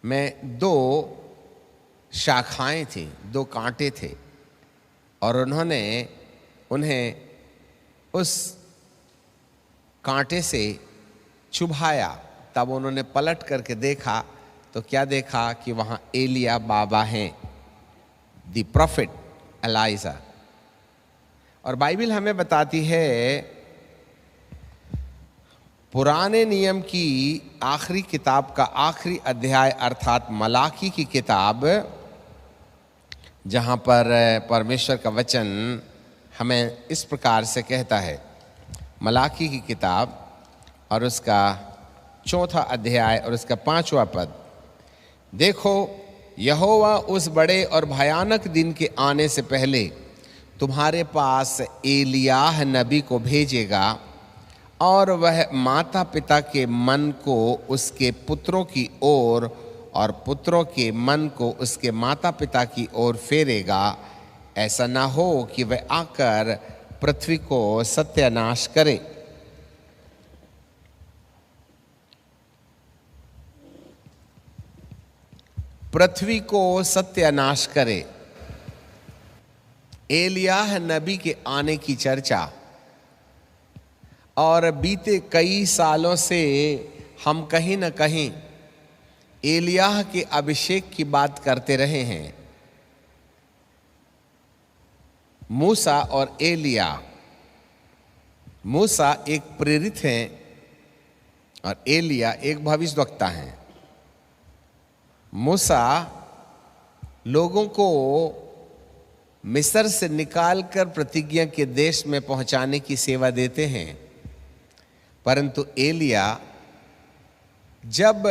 में दो शाखाएं थी, दो कांटे थे, और उन्होंने उन्हें उस कांटे से चुभाया। तब उन्होंने पलट करके देखा तो क्या देखा कि वहां एलिया बाबा हैं, द प्रॉफिट एलाइजा। और बाइबल हमें बताती है, पुराने नियम की आखिरी किताब का आखिरी अध्याय अर्थात मलाकी की किताब, जहां पर परमेश्वर का वचन हमें इस प्रकार से कहता है। मलाकी की किताब और उसका 4वां अध्याय और उसका 5वां पद, देखो यहोवा उस बड़े और भयानक दिन के आने से पहले तुम्हारे पास एलियाह नबी को भेजेगा, और वह माता पिता के मन को उसके पुत्रों की ओर और पुत्रों के मन को उसके माता पिता की ओर फेरेगा, ऐसा ना हो कि वह आकर पृथ्वी को सत्यानाश करे। पृथ्वी को सत्यानाश करे। एलियाह नबी के आने की चर्चा, और बीते कई सालों से हम कहीं न कहीं एलियाह के अभिषेक की बात करते रहे हैं। मूसा और एलिया, मूसा एक प्रेरित हैं और एलिया एक भविष्यवक्ता हैं। मूसा लोगों को मिस्र से निकालकर प्रतिज्ञा के देश में पहुंचाने की सेवा देते हैं, परंतु एलिया जब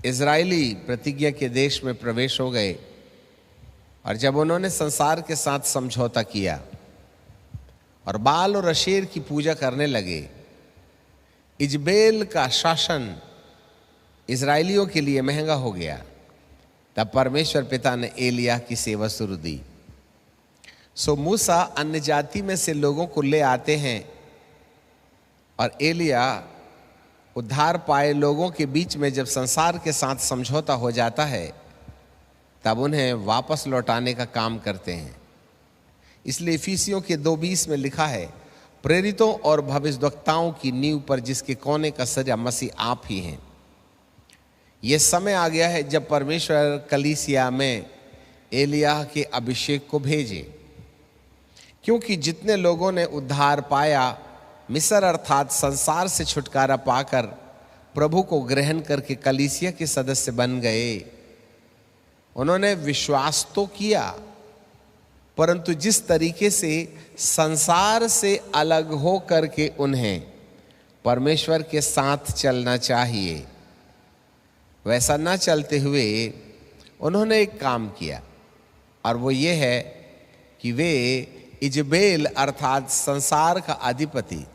इजरायली प्रतिज्ञा के देश में प्रवेश हो गए और जब उन्होंने संसार के साथ समझौता किया और बाल और अशेर की पूजा करने लगे, इजबेल का शासन इजरायलियों के लिए महंगा हो गया। तब परमेश्वर पिता ने एलिया की सेवा शुरू दी। सो मूसा अन्य जाति में से लोगों को ले आते हैं और एलिया उद्धार पाए लोगों के बीच में जब संसार के साथ समझौता हो जाता है, तब उन्हें वापस लौटाने का काम करते हैं। इसलिए इफिसियों के 2:20 में लिखा है, प्रेरितों और भविष्यद्वक्ताओं की नींव पर जिसके कोने का सरिया मसीह आप ही हैं। यह समय आ गया है जब परमेश्वर कलीसिया में एलियाह के अभिषेक को भेजे, क्योंकि जितने लोगों ने उद्धार पाया, मिस्र अर्थात संसार से छुटकारा पाकर प्रभु को ग्रहण करके कलीसिया के सदस्य बन गए, उन्होंने विश्वास तो किया, परंतु जिस तरीके से संसार से अलग हो करके उन्हें परमेश्वर के साथ चलना चाहिए, वैसा न चलते हुए उन्होंने एक काम किया, और वो ये है कि वे इजबेल अर्थात संसार का अधिपति,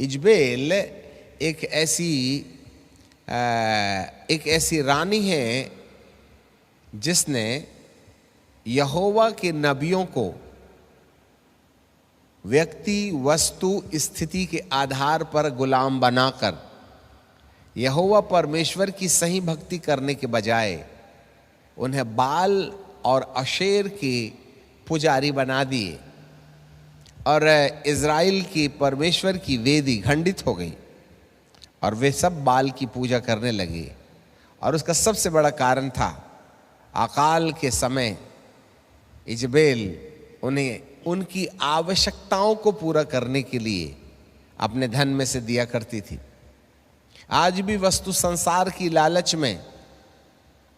इजबेल एक ऐसी रानी है जिसने यहोवा के नबियों को व्यक्ति, वस्तु, स्थिति के आधार पर गुलाम बनाकर यहोवा परमेश्वर की सही भक्ति करने के बजाय उन्हें बाल और अशेर के पुजारी बना दिए, और इज़राइल की परमेश्वर की वेदी खंडित हो गई और वे सब बाल की पूजा करने लगे। और उसका सबसे बड़ा कारण था, अकाल के समय इजबेल उन्हें उनकी आवश्यकताओं को पूरा करने के लिए अपने धन में से दिया करती थी। आज भी वस्तु संसार की लालच में,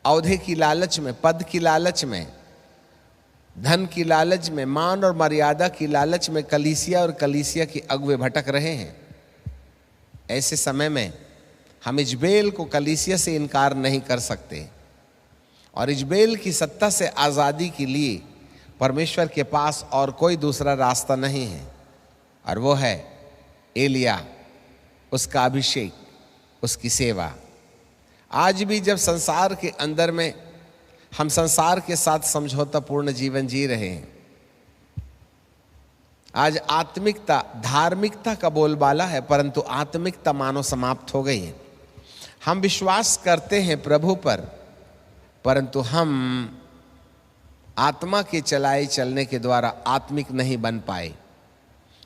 औधे की लालच में, पद की लालच में, धन की लालच में, मान और मर्यादा की लालच में कलीसिया और कलीसिया के अगुवे भटक रहे हैं। ऐसे समय में हम इजबेल को कलीसिया से इनकार नहीं कर सकते, और इजबेल की सत्ता से आज़ादी के लिए परमेश्वर के पास और कोई दूसरा रास्ता नहीं है, और वो है एलिया, उसका अभिषेक, उसकी सेवा। आज भी जब संसार के अंदर में हम संसार के साथ समझौतापूर्ण जीवन जी रहे हैं, आज आत्मिकता, धार्मिकता का बोलबाला है, परंतु आत्मिकता मानो समाप्त हो गई है। हम विश्वास करते हैं प्रभु पर, परंतु हम आत्मा के चलाए चलने के द्वारा आत्मिक नहीं बन पाए।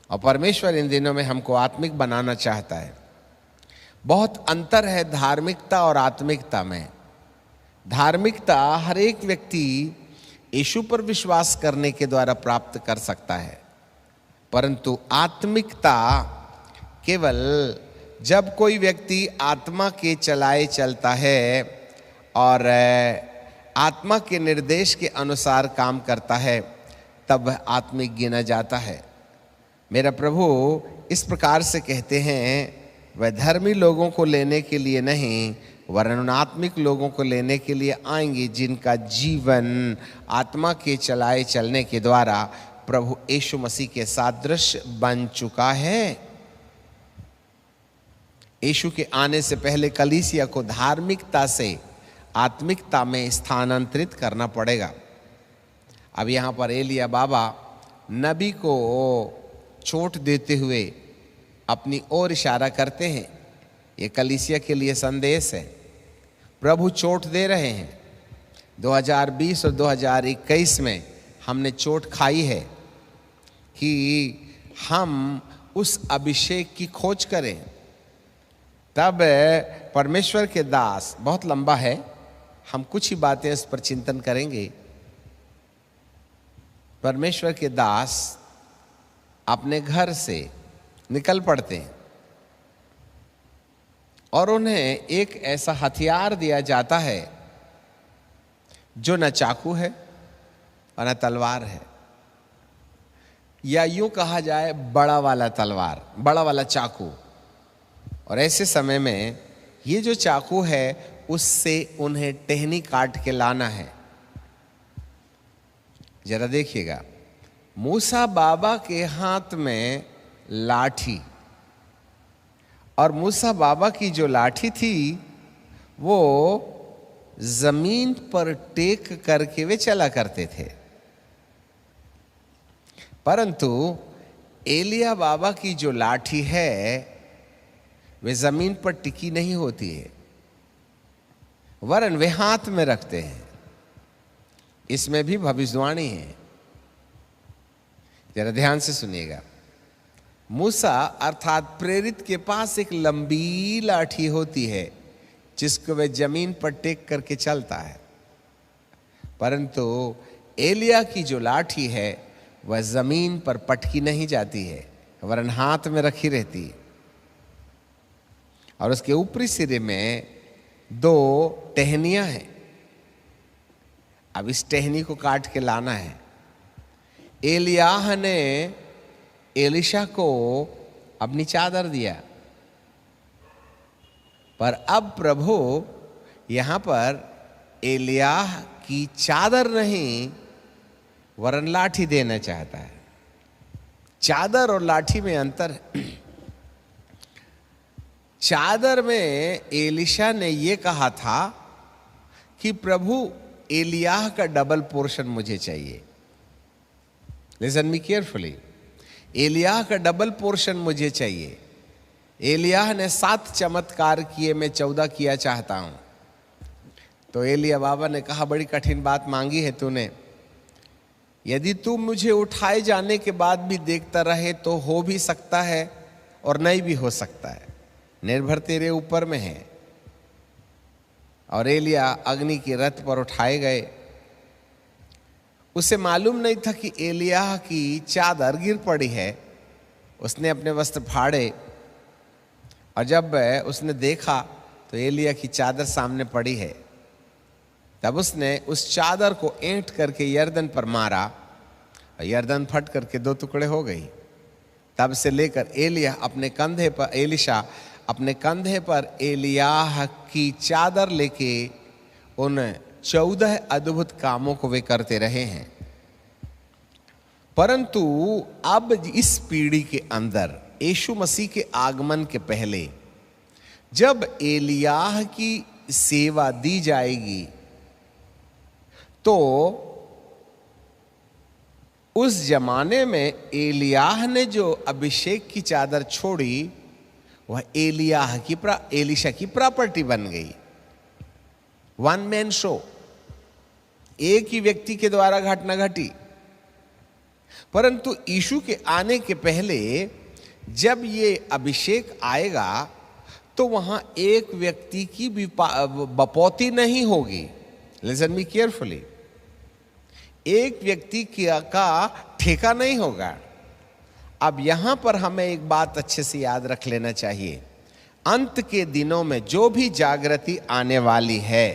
और परमेश्वर इन दिनों में हमको आत्मिक बनाना चाहता है। बहुत अंतर है धार्मिकता और आत्मिकता में। धार्मिकता हर एक व्यक्ति यीशु पर विश्वास करने के द्वारा प्राप्त कर सकता है, परंतु आत्मिकता केवल जब कोई व्यक्ति आत्मा के चलाए चलता है और आत्मा के निर्देश के अनुसार काम करता है, तब वह आत्मिक गिना जाता है। मेरा प्रभु इस प्रकार से कहते हैं, वह धर्मी लोगों को लेने के लिए नहीं वरन आत्मिक लोगों को लेने के लिए आएंगे, जिनका जीवन आत्मा के चलाए चलने के द्वारा प्रभु यीशु मसीह के सादृश बन चुका है। यीशु के आने से पहले कलीसिया को धार्मिकता से आत्मिकता में स्थानांतरित करना पड़ेगा। अब यहाँ पर एलिया बाबा नबी को चोट देते हुए अपनी ओर इशारा करते हैं। ये कलीसिया के लिए संदेश है। प्रभु चोट दे रहे हैं। 2020 और 2021 में हमने चोट खाई है कि हम उस अभिषेक की खोज करें। तब परमेश्वर के दास, बहुत लंबा है, हम कुछ ही बातें इस पर चिंतन करेंगे। परमेश्वर के दास अपने घर से निकल पड़ते हैं और उन्हें एक ऐसा हथियार दिया जाता है जो न चाकू है और न तलवार है, या यूं कहा जाए बड़ा वाला तलवार, बड़ा वाला चाकू। और ऐसे समय में ये जो चाकू है उससे उन्हें टहनी काट के लाना है। जरा देखिएगा, मूसा बाबा के हाथ में लाठी, और मूसा बाबा की जो लाठी थी वो जमीन पर टेक करके वे चला करते थे, परंतु एलिया बाबा की जो लाठी है वे जमीन पर टिकी नहीं होती है, वरन वे हाथ में रखते हैं। इसमें भी भविष्यवाणी है। जरा ध्यान से सुनिएगा। मूसा अर्थात प्रेरित के पास एक लंबी लाठी होती है जिसको वह जमीन पर टेक करके चलता है, परंतु एलिया की जो लाठी है वह जमीन पर पटकी नहीं जाती है, वरन हाथ में रखी रहती है। और उसके ऊपरी सिरे में 2 टहनियां हैं। अब इस टहनी को काट के लाना है। एलियाह ने एलिशा को अपनी चादर दिया, पर अब प्रभु यहां पर एलियाह की चादर नहीं वरन लाठी देना चाहता है। चादर और लाठी में अंतर है। चादर में एलिशा ने यह कहा था कि प्रभु एलियाह का डबल पोर्शन मुझे चाहिए। Listen me carefully. एलियाह का डबल पोर्शन मुझे चाहिए। एलियाह ने 7 चमत्कार किए, मैं 14 किया चाहता हूं। तो एलिया बाबा ने कहा, बड़ी कठिन बात मांगी है तूने। यदि तू मुझे उठाए जाने के बाद भी देखता रहे तो हो भी सकता है और नहीं भी हो सकता है, निर्भर तेरे ऊपर में है। और एलिया अग्नि के रथ पर उठाए गए। उसे मालूम नहीं था कि एलियाह की चादर गिर पड़ी है। उसने अपने वस्त्र फाड़े और जब उसने देखा तो एलिया की चादर सामने पड़ी है। तब उसने उस चादर को ऐंठ करके यरदन पर मारा और यरदन फट करके 2 टुकड़े हो गई। तब से लेकर एलिया अपने कंधे पर, एलिशा अपने कंधे पर एलियाह की चादर लेके उन 14 अद्भुत कामों को वे करते रहे हैं। परंतु अब इस पीढ़ी के अंदर यीशु मसीह के आगमन के पहले जब एलियाह की सेवा दी जाएगी तो उस जमाने में एलियाह ने जो अभिषेक की चादर छोड़ी वह एलीशा की प्रॉपर्टी बन गई। वन मैन शो, एक ही व्यक्ति के द्वारा घटना घटी। परंतु यीशु के आने के पहले जब ये अभिषेक आएगा तो वहां एक व्यक्ति की बपौती नहीं होगी। लिसन मी केयरफुली, एक व्यक्ति का ठेका नहीं होगा। अब यहां पर हमें एक बात अच्छे से याद रख लेना चाहिए, अंत के दिनों में जो भी जागृति आने वाली है,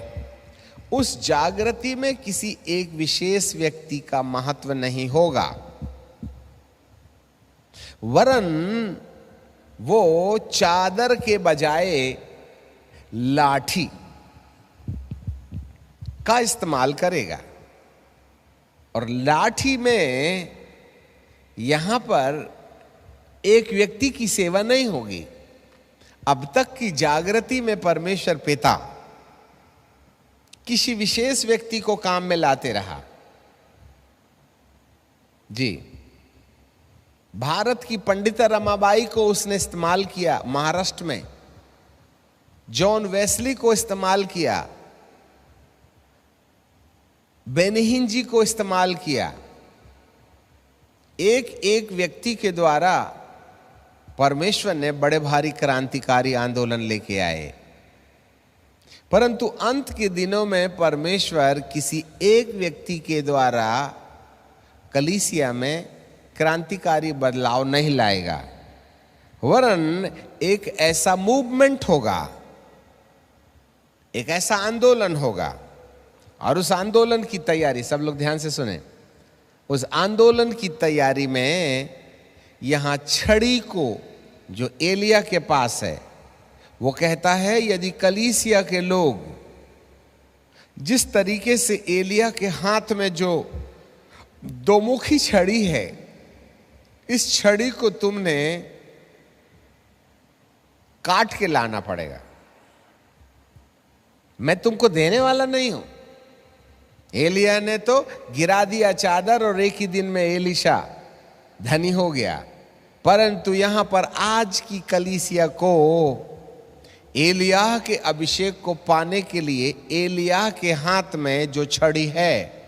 उस जागृति में किसी एक विशेष व्यक्ति का महत्व नहीं होगा, वरन वो चादर के बजाय लाठी का इस्तेमाल करेगा। और लाठी में यहां पर एक व्यक्ति की सेवा नहीं होगी। अब तक की जागृति में परमेश्वर पिता किसी विशेष व्यक्ति को काम में लाते रहा। जी, भारत की पंडिता रमाबाई को उसने इस्तेमाल किया, महाराष्ट्र में जॉन वेस्ली को इस्तेमाल किया, बेनिहिन जी को इस्तेमाल किया। एक एक व्यक्ति के द्वारा परमेश्वर ने बड़े भारी क्रांतिकारी आंदोलन लेके आए। परंतु अंत के दिनों में परमेश्वर किसी एक व्यक्ति के द्वारा कलीसिया में क्रांतिकारी बदलाव नहीं लाएगा, वरन एक ऐसा मूवमेंट होगा, एक ऐसा आंदोलन होगा। और उस आंदोलन की तैयारी, सब लोग ध्यान से सुने, उस आंदोलन की तैयारी में यहां छड़ी को जो एलिया के पास है, वो कहता है यदि कलीसिया के लोग जिस तरीके से एलिया के हाथ में जो दोमुखी छड़ी है, इस छड़ी को तुमने काट के लाना पड़ेगा, मैं तुमको देने वाला नहीं हूं। एलिया ने तो गिरा दिया चादर और एक ही दिन में एलीशा धनी हो गया। परंतु यहां पर आज की कलीसिया को एलिया के अभिषेक को पाने के लिए एलिया के हाथ में जो छड़ी है,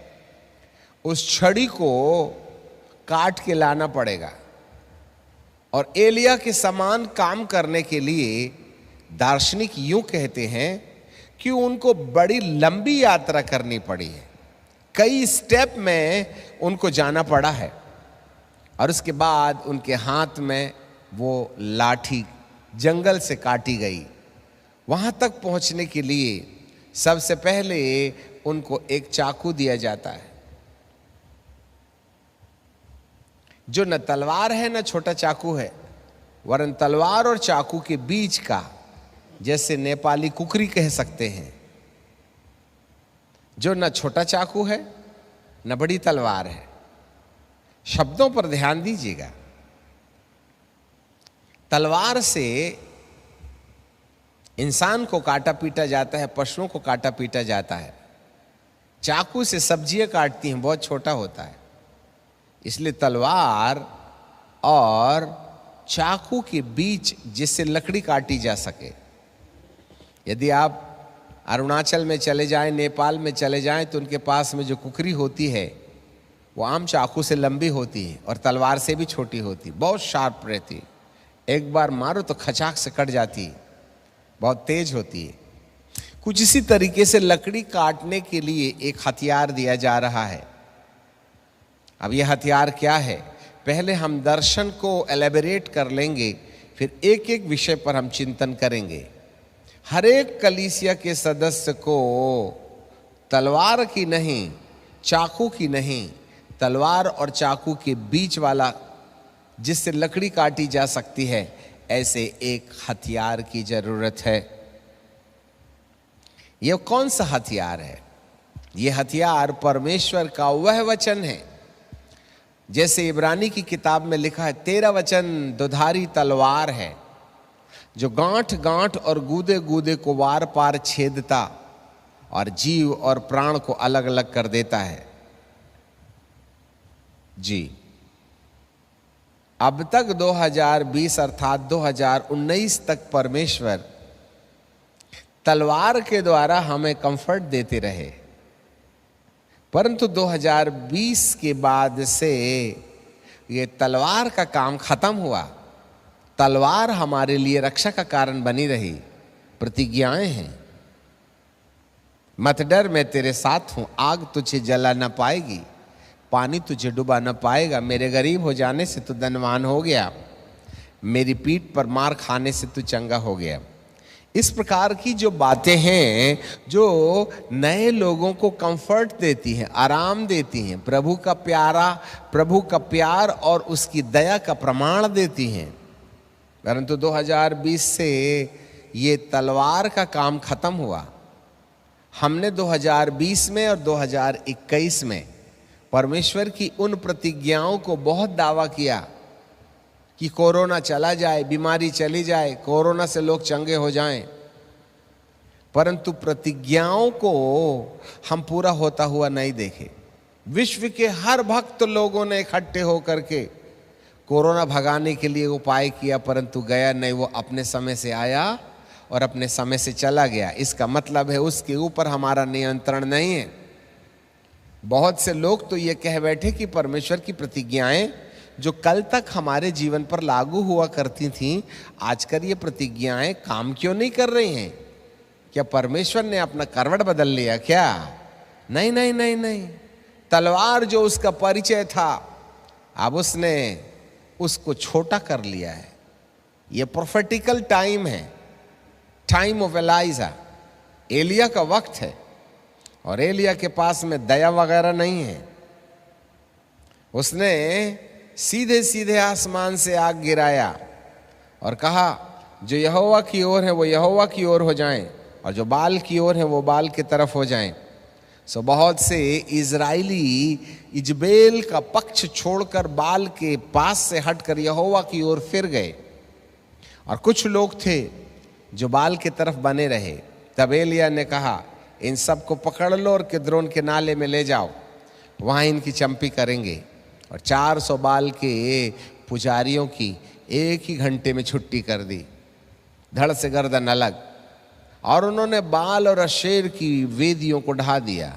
उस छड़ी को काट के लाना पड़ेगा। और एलिया के समान काम करने के लिए दार्शनिक यूं कहते हैं कि उनको बड़ी लंबी यात्रा करनी पड़ी है, कई स्टेप में उनको जाना पड़ा है। और उसके बाद उनके हाथ में वो लाठी जंगल से काटी गई। वहां तक पहुंचने के लिए सबसे पहले उनको एक चाकू दिया जाता है, जो न तलवार है न छोटा चाकू है, वरन तलवार और चाकू के बीच का, जैसे नेपाली कुकरी कह सकते हैं, जो न छोटा चाकू है न बड़ी तलवार है। शब्दों पर ध्यान दीजिएगा। तलवार से इंसान को काटा पीटा जाता है, पशुओं को काटा पीटा जाता है। चाकू से सब्जियां काटती हैं, बहुत छोटा होता है। इसलिए तलवार और चाकू के बीच जिससे लकड़ी काटी जा सके। यदि आप अरुणाचल में चले जाएं, नेपाल में चले जाएं, तो उनके पास में जो कुकरी होती है वो आम चाकू से लंबी होती है और तलवार से भी छोटी होती, बहुत शार्प रहती। एक बार मारो तो खचाक से कट जाती, बहुत तेज होती है। कुछ इसी तरीके से लकड़ी काटने के लिए एक हथियार दिया जा रहा है। अब यह हथियार क्या है, पहले हम दर्शन को एलेबोरेट कर लेंगे, फिर एक एक विषय पर हम चिंतन करेंगे। हर एक कलीसिया के सदस्य को तलवार की नहीं, चाकू की नहीं, तलवार और चाकू के बीच वाला जिससे लकड़ी काटी जा सकती है, ऐसे एक हथियार की जरूरत है। यह कौन सा हथियार है? यह हथियार परमेश्वर का वह वचन है, जैसे इब्रानी की किताब में लिखा है, तेरा वचन दुधारी तलवार है, जो गांठ गांठ और गूदे गूदे को वार पार छेदता और जीव और प्राण को अलग अलग कर देता है। जी, अब तक 2020 अर्थात 2019 तक परमेश्वर तलवार के द्वारा हमें कंफर्ट देते रहे, परंतु 2020 के बाद से ये तलवार का काम खत्म हुआ। तलवार हमारे लिए रक्षा का कारण बनी रही, प्रतिज्ञाएं हैं। मत डर, मैं तेरे साथ हूं, आग तुझे जला न पाएगी, पानी तुझे डुबा न पाएगा, मेरे गरीब हो जाने से तू धनवान हो गया, मेरी पीठ पर मार खाने से तू चंगा हो गया। इस प्रकार की जो बातें हैं जो नए लोगों को कंफर्ट देती हैं, आराम देती हैं, प्रभु का प्यार और उसकी दया का प्रमाण देती हैं। परंतु 2020 से ये तलवार का काम खत्म हुआ। हमने 2020 में और 2021 में परमेश्वर की उन प्रतिज्ञाओं को बहुत दावा किया कि कोरोना चला जाए, बीमारी चली जाए, कोरोना से लोग चंगे हो जाएं, परंतु प्रतिज्ञाओं को हम पूरा होता हुआ नहीं देखे। विश्व के हर भक्त लोगों ने इकट्ठे होकर के कोरोना भगाने के लिए उपाय किया, परंतु गया नहीं। वो अपने समय से आया और अपने समय से चला गया। इसका मतलब है उसके ऊपर हमारा नियंत्रण नहीं है। बहुत से लोग तो ये कह बैठे कि परमेश्वर की प्रतिज्ञाएं जो कल तक हमारे जीवन पर लागू हुआ करती थीं, आजकल ये प्रतिज्ञाएं काम क्यों नहीं कर रही हैं? क्या परमेश्वर ने अपना करवट बदल लिया क्या? नहीं नहीं नहीं नहीं। तलवार जो उसका परिचय था, अब उसने उसको छोटा कर लिया है। ये प्रोफेटिकल टाइम है, टाइम ऑफ एलाइजा। एलिया का वक्त है और एलिया के पास में दया वगैरह नहीं है। उसने सीधे सीधे आसमान से आग गिराया और कहा जो यहोवा की ओर है वो यहोवा की ओर हो जाएं और जो बाल की ओर है वो बाल की तरफ हो जाएं। सो बहुत से इजराइली इजबेल का पक्ष छोड़कर बाल के पास से हटकर यहोवा की ओर फिर गए और कुछ लोग थे जो बाल की तरफ बने रहे। तब एलिया ने कहा इन सबको पकड़ लो और किद्रोन के नाले में ले जाओ, वहाँ इनकी चंपी करेंगे। और 400 बाल के पुजारियों की एक ही घंटे में छुट्टी कर दी, धड़ से गर्दन अलग। और उन्होंने बाल और अशेर की वेदियों को ढा दिया।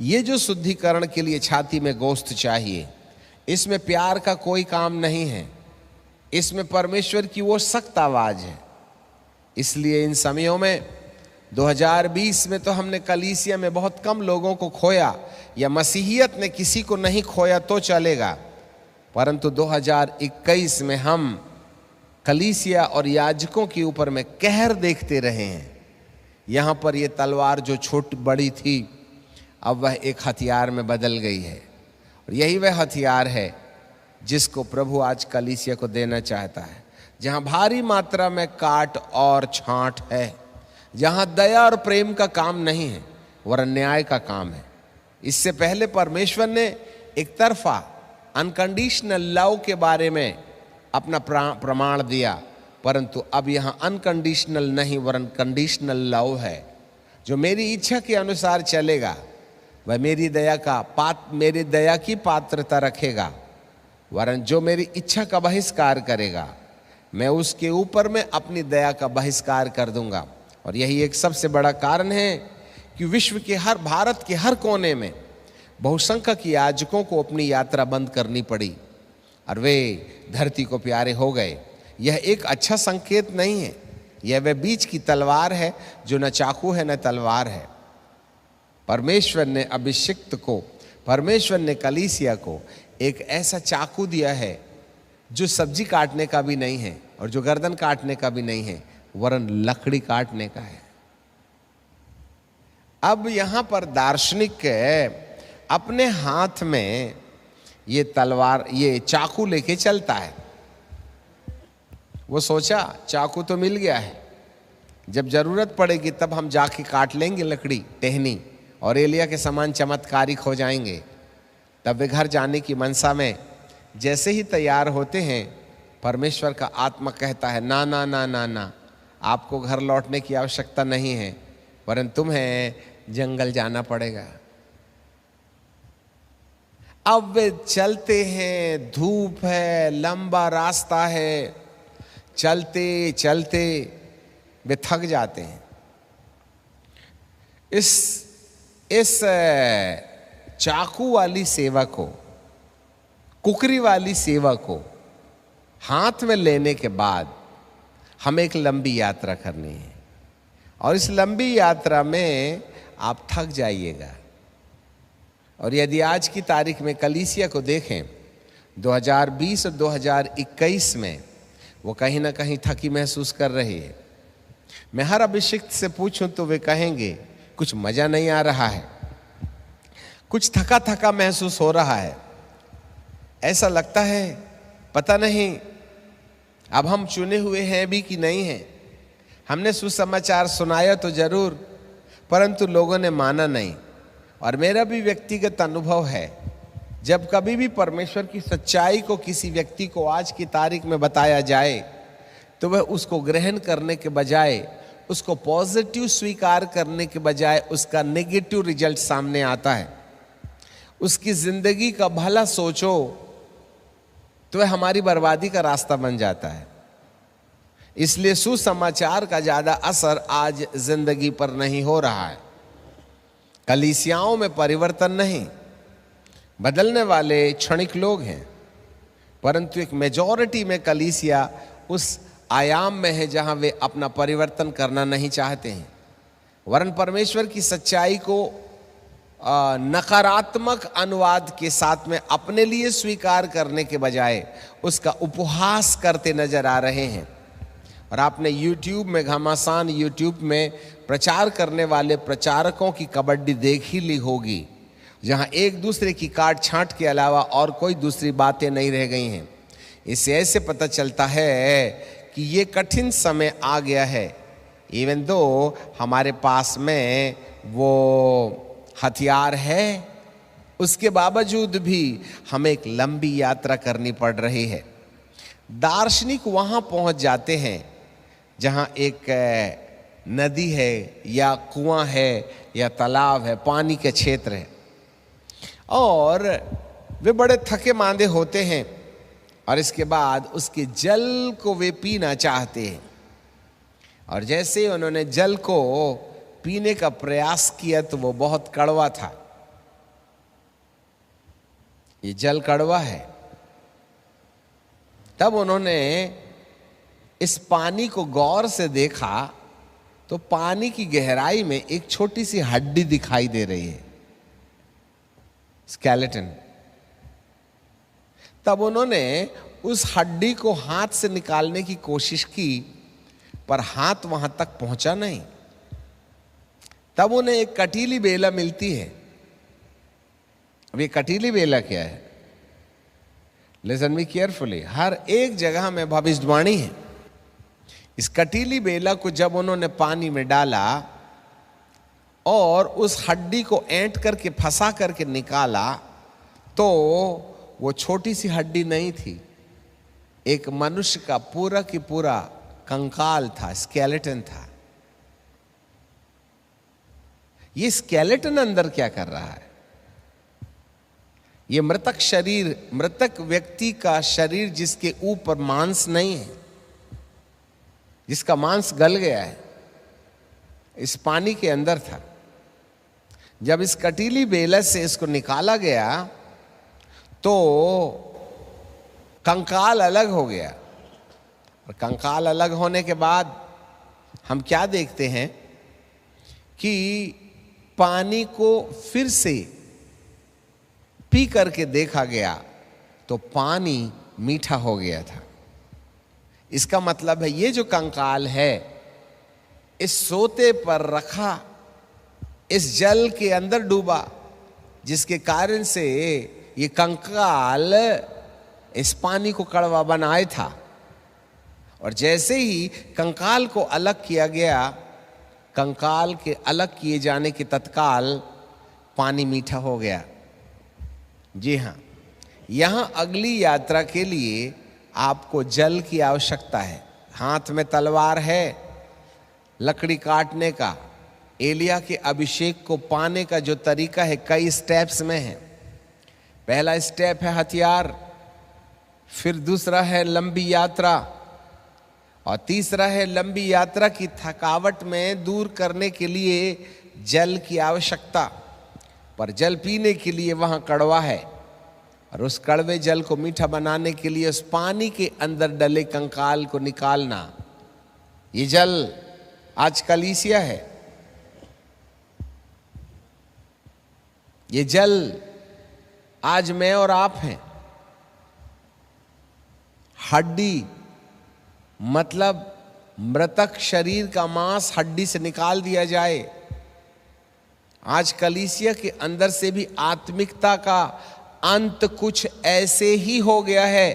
ये जो शुद्धिकरण के लिए छाती में गोश्त चाहिए, इसमें प्यार का कोई काम नहीं है, इसमें परमेश्वर की वो सख्त आवाज है। इसलिए इन समयों में 2020 में तो हमने कलीसिया में बहुत कम लोगों को खोया, या मसीहियत ने किसी को नहीं खोया तो चलेगा, परंतु 2021 में हम कलीसिया और याजकों के ऊपर में कहर देखते रहे हैं। यहाँ पर ये तलवार जो छोटी बड़ी थी, अब वह एक हथियार में बदल गई है। और यही वह हथियार है जिसको प्रभु आज कलीसिया को देना चाहता है। जहाँ भारी मात्रा में काट और छांट है, जहाँ दया और प्रेम का काम नहीं है वरन न्याय का काम है। इससे पहले परमेश्वर ने एक तरफा अनकंडीशनल लव के बारे में अपना प्रमाण दिया, परंतु अब यहाँ अनकंडीशनल नहीं वरन कंडीशनल लव है। जो मेरी इच्छा के अनुसार चलेगा वह मेरी दया की पात्रता रखेगा, वरन जो मेरी इच्छा का बहिष्कार करेगा मैं उसके ऊपर में अपनी दया का बहिष्कार कर दूंगा। और यही एक सबसे बड़ा कारण है कि विश्व के भारत के हर कोने में बहुसंख्यक याजकों को अपनी यात्रा बंद करनी पड़ी और वे धरती को प्यारे हो गए। यह एक अच्छा संकेत नहीं है। यह वह बीच की तलवार है जो न चाकू है न तलवार है। परमेश्वर ने अभिषिक्त को, परमेश्वर ने कलीसिया को एक ऐसा चाकू दिया है जो सब्जी काटने का भी नहीं है और जो गर्दन काटने का भी नहीं है, वरन लकड़ी काटने का है। अब यहां पर दार्शनिक अपने हाथ में ये तलवार, ये चाकू लेके चलता है। वो सोचा चाकू तो मिल गया है, जब जरूरत पड़ेगी तब हम जाके काट लेंगे लकड़ी टहनी और एलिया के समान चमत्कारिक हो जाएंगे। तब वे घर जाने की मनसा में जैसे ही तैयार होते हैं, परमेश्वर का आत्मा कहता है ना ना ना ना ना, आपको घर लौटने की आवश्यकता नहीं है, वरन तुम्हें जंगल जाना पड़ेगा। अब वे चलते हैं, धूप है, लंबा रास्ता है, चलते चलते वे थक जाते हैं। इस चाकू वाली सेवा को, कुकरी वाली सेवा को हाथ में लेने के बाद हमें एक लंबी यात्रा करनी है, और इस लंबी यात्रा में आप थक जाइएगा। और यदि आज की तारीख में कलीसिया को देखें, 2020 और 2021 में वो कहीं ना कहीं थकी महसूस कर रही है। मैं हर अभिषिक्त से पूछूं तो वे कहेंगे कुछ मजा नहीं आ रहा है, कुछ थका थका महसूस हो रहा है, ऐसा लगता है पता नहीं अब हम चुने हुए हैं भी कि नहीं हैं। हमने सुसमाचार सुनाया तो जरूर, परंतु लोगों ने माना नहीं। और मेरा भी व्यक्तिगत अनुभव है, जब कभी भी परमेश्वर की सच्चाई को किसी व्यक्ति को आज की तारीख में बताया जाए तो वह उसको ग्रहण करने के बजाय, उसको पॉजिटिव स्वीकार करने के बजाय उसका नेगेटिव रिजल्ट सामने आता है। उसकी जिंदगी का भला सोचो तो वह हमारी बर्बादी का रास्ता बन जाता है। इसलिए सुसमाचार का ज्यादा असर आज जिंदगी पर नहीं हो रहा है। कलीसियाओं में परिवर्तन नहीं, बदलने वाले क्षणिक लोग हैं, परंतु एक मेजॉरिटी में कलीसिया उस आयाम में है जहां वे अपना परिवर्तन करना नहीं चाहते हैं, वरन परमेश्वर की सच्चाई को नकारात्मक अनुवाद के साथ में अपने लिए स्वीकार करने के बजाय उसका उपहास करते नजर आ रहे हैं। और आपने YouTube में, घमासान YouTube में प्रचार करने वाले प्रचारकों की कबड्डी देख ही ली होगी, जहां एक दूसरे की काट छांट के अलावा और कोई दूसरी बातें नहीं रह गई हैं। इससे ऐसे पता चलता है कि ये कठिन समय आ गया है। इवन दो हमारे पास में वो हथियार है, उसके बावजूद भी हमें एक लंबी यात्रा करनी पड़ रही है। दार्शनिक वहां पहुंच जाते हैं जहां एक नदी है या कुआं है या तालाब है, पानी के क्षेत्र है, और वे बड़े थके मांदे होते हैं और इसके बाद उसके जल को वे पीना चाहते हैं। और जैसे उन्होंने जल को पीने का प्रयास किया तो वो बहुत कड़वा था। ये जल कड़वा है। तब उन्होंने इस पानी को गौर से देखा तो पानी की गहराई में एक छोटी सी हड्डी दिखाई दे रही है, स्केलेटन। तब उन्होंने उस हड्डी को हाथ से निकालने की कोशिश की, पर हाथ वहां तक पहुंचा नहीं। तब उन्हें एक कटीली बेला मिलती है। अब ये कटीली बेला क्या है? लिसन मी केयरफुली, हर एक जगह में भविष्यवाणी है। इस कटीली बेला को जब उन्होंने पानी में डाला और उस हड्डी को ऐंठ करके फंसा करके निकाला तो वो छोटी सी हड्डी नहीं थी, एक मनुष्य का पूरा की पूरा कंकाल था, स्केलेटन था। ये स्केलेटन अंदर क्या कर रहा है? ये मृतक शरीर, मृतक व्यक्ति का शरीर जिसके ऊपर मांस नहीं है, जिसका मांस गल गया है, इस पानी के अंदर था। जब इस कटीली बेला से इसको निकाला गया तो कंकाल अलग हो गया। और कंकाल अलग होने के बाद हम क्या देखते हैं कि पानी को फिर से पी करके देखा गया तो पानी मीठा हो गया था। इसका मतलब है ये जो कंकाल है, इस सोते पर रखा, इस जल के अंदर डूबा, जिसके कारण से ये कंकाल इस पानी को कड़वा बनाए था। और जैसे ही कंकाल को अलग किया गया, कंकाल के अलग किए जाने के तत्काल पानी मीठा हो गया। जी हाँ, यहाँ अगली यात्रा के लिए आपको जल की आवश्यकता है। हाथ में तलवार है, लकड़ी काटने का, एलिया के अभिषेक को पाने का जो तरीका है कई स्टेप्स में है। पहला स्टेप है हथियार, फिर दूसरा है लंबी यात्रा, और तीसरा है लंबी यात्रा की थकावट में दूर करने के लिए जल की आवश्यकता। पर जल पीने के लिए वहां कड़वा है, और उस कड़वे जल को मीठा बनाने के लिए उस पानी के अंदर डले कंकाल को निकालना। ये जल आज कलीसिया है, ये जल आज मैं और आप हैं। हड्डी मतलब मृतक शरीर का मांस हड्डी से निकाल दिया जाए। आज कलीसिया के अंदर से भी आत्मिकता का अंत कुछ ऐसे ही हो गया है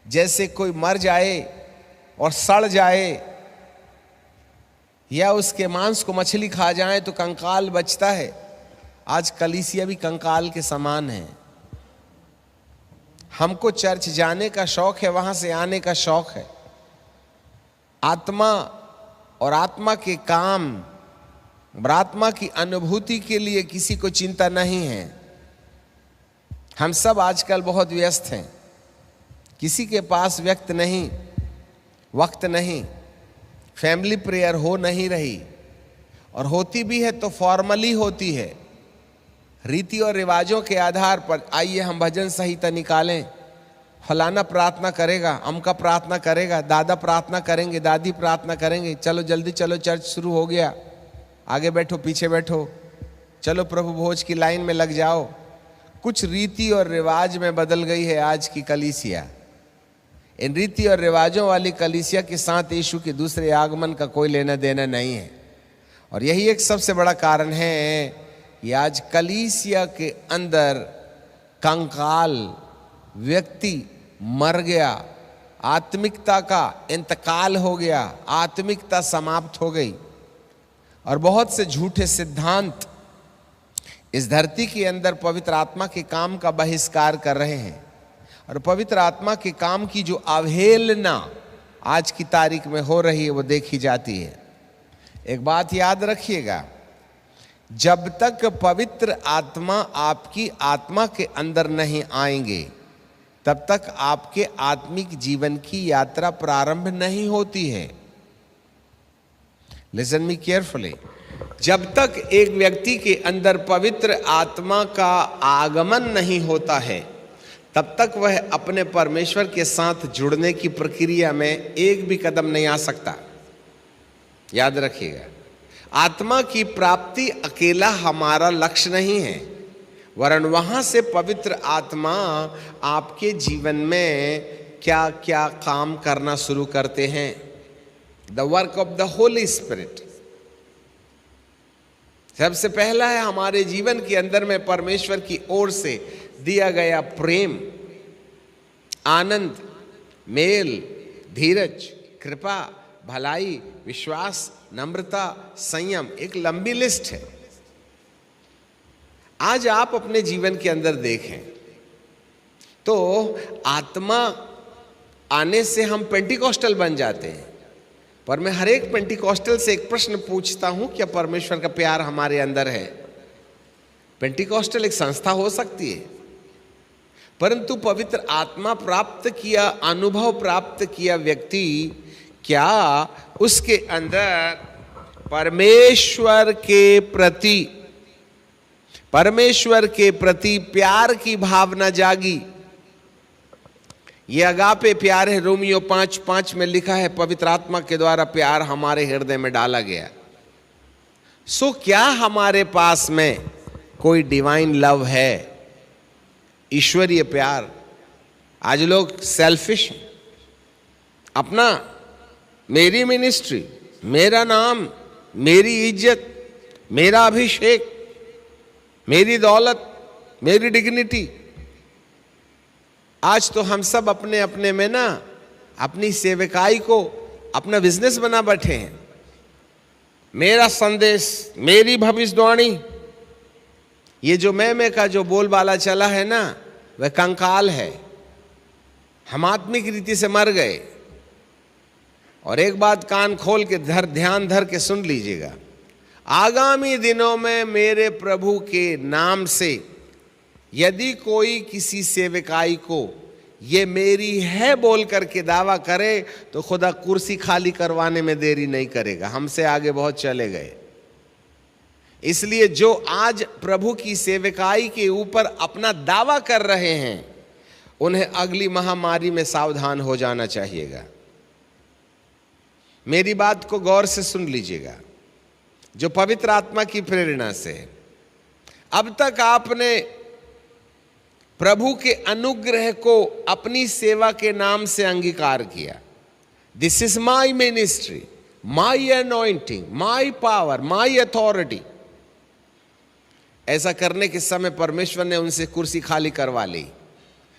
जैसे कोई मर जाए और सड़ जाए, या उसके मांस को मछली खा जाए तो कंकाल बचता है। आज कलीसिया भी कंकाल के समान है। हमको चर्च जाने का शौक है, वहां से आने का शौक है। आत्मा और आत्मा के काम और आत्मा की अनुभूति के लिए किसी को चिंता नहीं है। हम सब आजकल बहुत व्यस्त हैं, किसी के पास वक्त नहीं, फैमिली प्रेयर हो नहीं रही, और होती भी है तो फॉर्मली होती है, रीति और रिवाजों के आधार पर। आइए हम भजन संहिता निकालें, फलाना प्रार्थना करेगा, अमका प्रार्थना करेगा, दादा प्रार्थना करेंगे, दादी प्रार्थना करेंगे, चलो जल्दी चलो चर्च शुरू हो गया, आगे बैठो पीछे बैठो, चलो प्रभु भोज की लाइन में लग जाओ। कुछ रीति और रिवाज में बदल गई है आज की कलीसिया। इन रीति और रिवाजों वाली कलीसिया के साथ यीशु के दूसरे आगमन का कोई लेना देना नहीं है। और यही एक सबसे बड़ा कारण है कि आज कलीसिया के अंदर कंकाल व्यक्ति मर गया, आत्मिकता का इंतकाल हो गया, आत्मिकता समाप्त हो गई, और बहुत से झूठे सिद्धांत इस धरती के अंदर पवित्र आत्मा के काम का बहिष्कार कर रहे हैं। और पवित्र आत्मा के काम की जो अवहेलना आज की तारीख में हो रही है वो देखी जाती है। एक बात याद रखिएगा, जब तक पवित्र आत्मा आपकी आत्मा के अंदर नहीं आएंगे तब तक आपके आत्मिक जीवन की यात्रा प्रारंभ नहीं होती है। Listen me carefully. जब तक एक व्यक्ति के अंदर पवित्र आत्मा का आगमन नहीं होता है तब तक वह अपने परमेश्वर के साथ जुड़ने की प्रक्रिया में एक भी कदम नहीं आ सकता। याद रखिएगा, आत्मा की प्राप्ति अकेला हमारा लक्ष्य नहीं है, वरन वहां से पवित्र आत्मा आपके जीवन में क्या क्या काम करना शुरू करते हैं। The work of the Holi spirit. सबसे पहला है हमारे जीवन के अंदर में परमेश्वर की ओर से दिया गया प्रेम, आनंद, मेल, धीरज, कृपा, भलाई, विश्वास, नम्रता, संयम। एक लंबी लिस्ट है। आज आप अपने जीवन के अंदर देखें तो आत्मा आने से हम पेंटिकॉस्टल बन जाते हैं। पर मैं हर एक पेंटिकॉस्टल से एक प्रश्न पूछता हूं, क्या परमेश्वर का प्यार हमारे अंदर है? पेंटिकॉस्टल एक संस्था हो सकती है, परंतु पवित्र आत्मा प्राप्त किया, अनुभव प्राप्त किया व्यक्ति, क्या उसके अंदर परमेश्वर के प्रति प्यार की भावना जागी? ये अगापे प्यार है। रोमियो 5:5 में लिखा है, पवित्र आत्मा के द्वारा प्यार हमारे हृदय में डाला गया। सो क्या हमारे पास में कोई डिवाइन लव है, ईश्वरीय प्यार? आज लोग सेल्फिश हैं। अपना, मेरी मिनिस्ट्री, मेरा नाम, मेरी इज्जत, मेरा अभिषेक, मेरी दौलत, मेरी डिग्निटी। आज तो हम सब अपने अपने में ना अपनी सेवकाई को अपना बिजनेस बना बैठे हैं। मेरा संदेश, मेरी भविष्यवाणी, ये जो मैं का जो बोलबाला चला है ना, वह कंकाल है। हम आत्मिक रीति से मर गए। और एक बात कान खोल के ध्यान धर के सुन लीजिएगा, आगामी दिनों में मेरे प्रभु के नाम से यदि कोई किसी सेवकाई को ये मेरी है बोल करके दावा करे तो खुदा कुर्सी खाली करवाने में देरी नहीं करेगा। हमसे आगे बहुत चले गए। इसलिए जो आज प्रभु की सेवकाई के ऊपर अपना दावा कर रहे हैं, उन्हें अगली महामारी में सावधान हो जाना चाहिएगा। मेरी बात को गौर से सुन लीजिएगा, जो पवित्र आत्मा की प्रेरणा से अब तक आपने प्रभु के अनुग्रह को अपनी सेवा के नाम से अंगीकार किया। This is my ministry, my anointing, my power, my authority. ऐसा करने के समय परमेश्वर ने उनसे कुर्सी खाली करवा ली।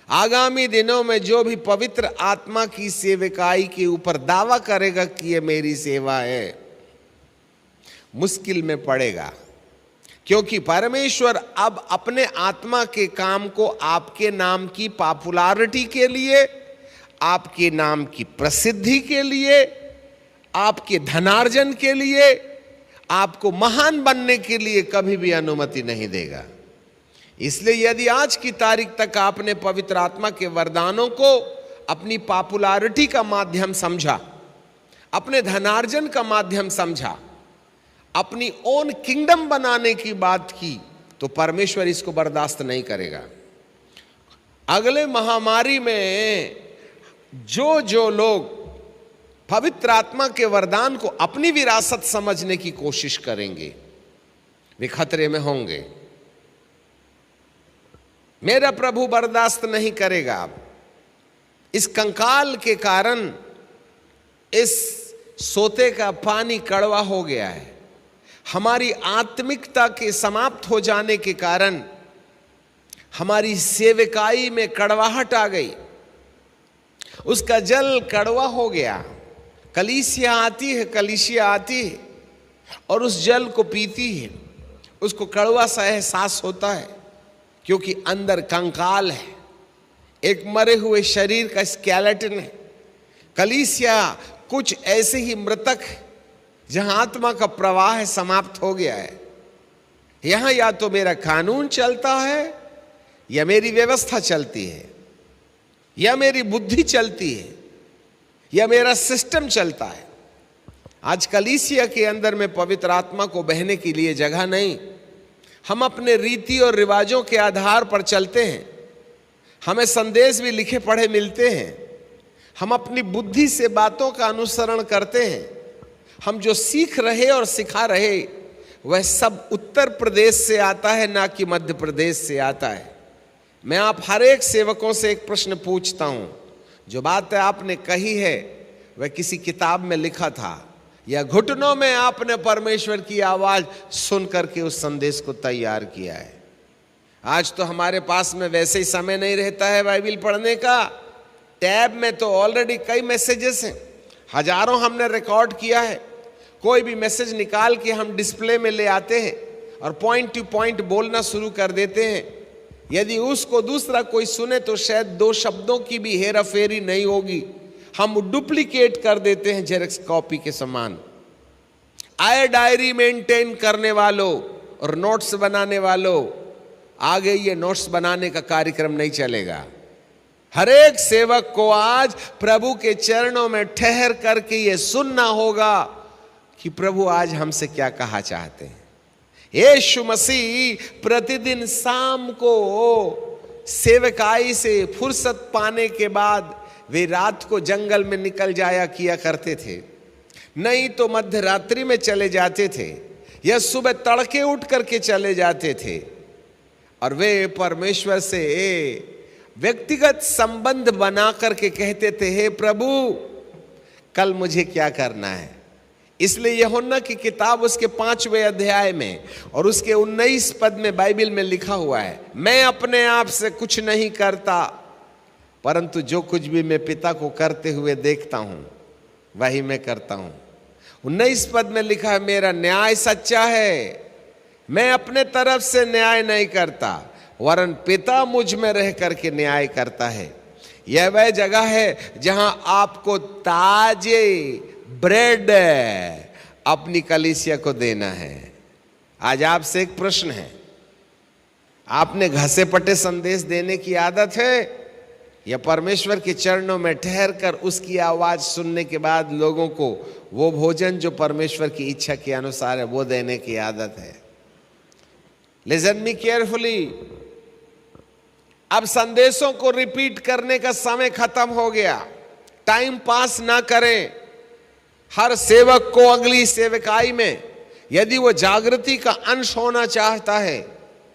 आगामी दिनों में जो भी पवित्र आत्मा की सेवकाई के ऊपर दावा करेगा कि ये मेरी सेवा है, मुश्किल में पड़ेगा, क्योंकि परमेश्वर अब अपने आत्मा के काम को आपके नाम की पॉपुलैरिटी के लिए, आपके नाम की प्रसिद्धि के लिए, आपके धनार्जन के लिए, आपको महान बनने के लिए कभी भी अनुमति नहीं देगा। इसलिए यदि आज की तारीख तक आपने पवित्र आत्मा के वरदानों को अपनी पॉपुलैरिटी का माध्यम समझा, अपने धनार्जन का माध्यम समझा, अपनी ओन किंगडम बनाने की बात की, तो परमेश्वर इसको बर्दाश्त नहीं करेगा। अगले महामारी में जो लोग पवित्र आत्मा के वरदान को अपनी विरासत समझने की कोशिश करेंगे, वे खतरे में होंगे। मेरा प्रभु बर्दाश्त नहीं करेगा। इस कंकाल के कारण इस सोते का पानी कड़वा हो गया है। हमारी आत्मिकता के समाप्त हो जाने के कारण हमारी सेवकाई में कड़वाहट आ गई। उसका जल कड़वा हो गया। कलीसिया आती है और उस जल को पीती है, उसको कड़वा सा एहसास होता है, क्योंकि अंदर कंकाल है, एक मरे हुए शरीर का स्केलेटन है। कलीसिया कुछ ऐसे ही मृतक है जहां आत्मा का प्रवाह समाप्त हो गया है। यहां या तो मेरा कानून चलता है, या मेरी व्यवस्था चलती है, या मेरी बुद्धि चलती है, या मेरा सिस्टम चलता है। आज कलीसिया के अंदर में पवित्र आत्मा को बहने के लिए जगह नहीं। हम अपने रीति और रिवाजों के आधार पर चलते हैं। हमें संदेश भी लिखे पढ़े मिलते हैं। हम अपनी बुद्धि से बातों का अनुसरण करते हैं। हम जो सीख रहे और सिखा रहे वह सब उत्तर प्रदेश से आता है, ना कि मध्य प्रदेश से आता है। मैं आप हर एक सेवकों से एक प्रश्न पूछता हूं, जो बात आपने कही है वह किसी किताब में लिखा था, या घुटनों में आपने परमेश्वर की आवाज सुन करके उस संदेश को तैयार किया है? आज तो हमारे पास में वैसे ही समय नहीं रहता है बाइबल पढ़ने का। टैब में तो ऑलरेडी कई मैसेजेस हैं, हजारों हमने रिकॉर्ड किया है। कोई भी मैसेज निकाल के हम डिस्प्ले में ले आते हैं और पॉइंट टू पॉइंट बोलना शुरू कर देते हैं। यदि उसको दूसरा कोई सुने तो शायद 2 शब्दों की भी हेरा फेरी नहीं होगी। हम डुप्लीकेट कर देते हैं जेरॉक्स कॉपी के समान। आए डायरी मेंटेन करने वालों और नोट्स बनाने वालों, आगे ये नोट्स बनाने का कार्यक्रम नहीं चलेगा। हर एक सेवक को आज प्रभु के चरणों में ठहर करके ये सुनना होगा कि प्रभु आज हमसे क्या कहा चाहते हैं। यीशु मसीह प्रतिदिन शाम को सेवकाई से फुर्सत पाने के बाद वे रात को जंगल में निकल जाया किया करते थे, नहीं तो मध्य रात्रि में चले जाते थे, या सुबह तड़के उठ करके चले जाते थे, और वे परमेश्वर से व्यक्तिगत संबंध बना करके कहते थे, हे प्रभु कल मुझे क्या करना है। इसलिए यूहन्ना की किताब उसके 5वें अध्याय में और उसके 19 पद में बाइबल में लिखा हुआ है, मैं अपने आप से कुछ नहीं करता, परंतु जो कुछ भी मैं पिता को करते हुए देखता हूं वही मैं करता हूं। 19 पद में लिखा है, मेरा न्याय सच्चा है, मैं अपने तरफ से न्याय नहीं करता, वरन पिता मुझ में रह करके न्याय करता है। यह वह जगह है जहां आपको ताजे ब्रेड अपनी कलीसिया को देना है। आज आपसे एक प्रश्न है, आपने घसे पटे संदेश देने की आदत है, या परमेश्वर के चरणों में ठहर कर उसकी आवाज सुनने के बाद लोगों को वो भोजन जो परमेश्वर की इच्छा के अनुसार है वो देने की आदत है? Listen me carefully. अब संदेशों को रिपीट करने का समय खत्म हो गया। टाइम पास ना करें। हर सेवक को अगली सेवकाई में यदि वो जागृति का अंश होना चाहता है,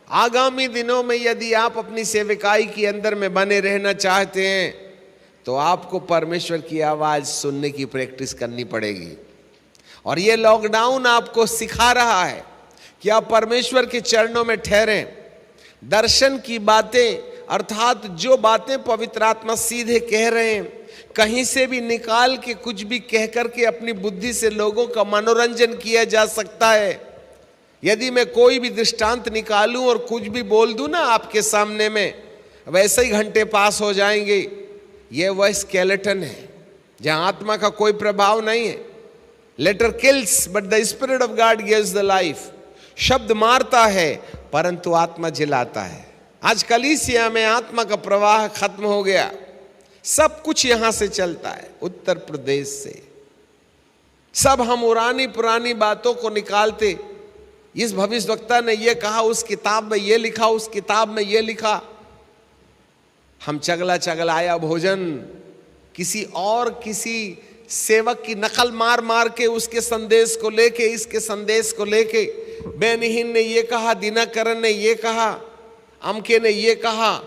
आगामी दिनों में यदि आप अपनी सेवकाई के अंदर में बने रहना चाहते हैं, तो आपको परमेश्वर की आवाज सुनने की प्रैक्टिस करनी पड़ेगी। और ये लॉकडाउन आपको सिखा रहा है कि आप परमेश्वर के चरणों में ठहरें। दर्शन की बातें अर्थात जो बातें पवित्र आत्मा सीधे कह रहे हैं, कहीं से भी निकाल के कुछ भी कह करके अपनी बुद्धि से लोगों का मनोरंजन किया जा सकता है। यदि मैं कोई भी दृष्टांत निकालूं और कुछ भी बोल दूं ना आपके सामने में, वैसे ही घंटे पास हो जाएंगे। यह वह स्केलेटन है जहां आत्मा का कोई प्रभाव नहीं है। Letter kills but the spirit of God gives the life. शब्द मारता है परंतु आत्मा जिलाता है। आज कलीसिया में आत्मा का प्रवाह खत्म हो गया। सब कुछ यहां से चलता है, उत्तर प्रदेश से। सब हम पुरानी बातों को निकालते, इस भविष्यवक्ता ने यह कहा, उस किताब में यह लिखा, उस किताब में यह लिखा। हम चगलाया भोजन किसी सेवक की नकल मार के उसके संदेश को लेके, इसके संदेश को लेके, बेनिहीन ने यह कहा, दिनकरन ने यह कहा, अमके ने यह कहा,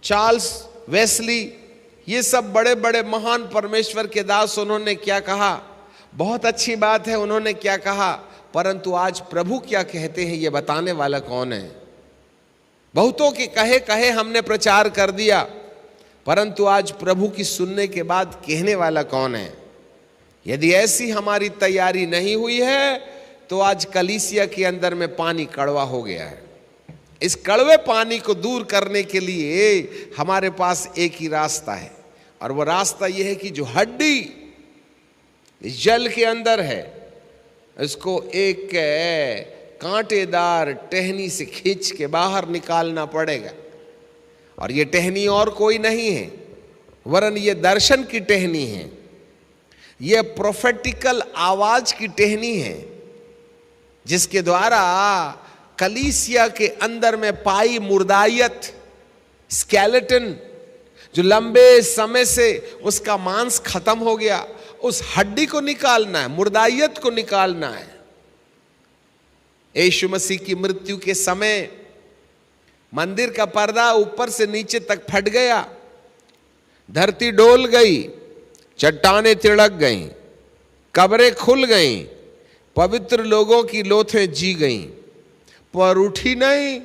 चार्ल्स वेस्ली, ये सब बड़े बड़े महान परमेश्वर के दास, उन्होंने क्या कहा। बहुत अच्छी बात है उन्होंने क्या कहा, परंतु आज प्रभु क्या कहते हैं ये बताने वाला कौन है? बहुतों के कहे हमने प्रचार कर दिया, परंतु आज प्रभु की सुनने के बाद कहने वाला कौन है? यदि ऐसी हमारी तैयारी नहीं हुई है तो आज कलीसिया के अंदर में पानी कड़वा हो गया है। इस कड़वे पानी को दूर करने के लिए हमारे पास एक ही रास्ता है, और वो रास्ता यह है कि जो हड्डी इस जल के अंदर है, इसको एक कांटेदार टहनी से खींच के बाहर निकालना पड़ेगा। और ये टहनी और कोई नहीं है वरन ये दर्शन की टहनी है, ये प्रोफेटिकल आवाज की टहनी है, जिसके द्वारा कलीसिया के अंदर में पाई मुर्दायत, स्केलेटन, जो लंबे समय से उसका मांस खत्म हो गया, उस हड्डी को निकालना है, मुर्दायत को निकालना है। यीशु मसीह की मृत्यु के समय मंदिर का पर्दा ऊपर से नीचे तक फट गया, धरती डोल गई, चट्टानें तिड़क गईं, कब्रें खुल गईं, पवित्र लोगों की लोथें जी गईं, पर उठी नहीं।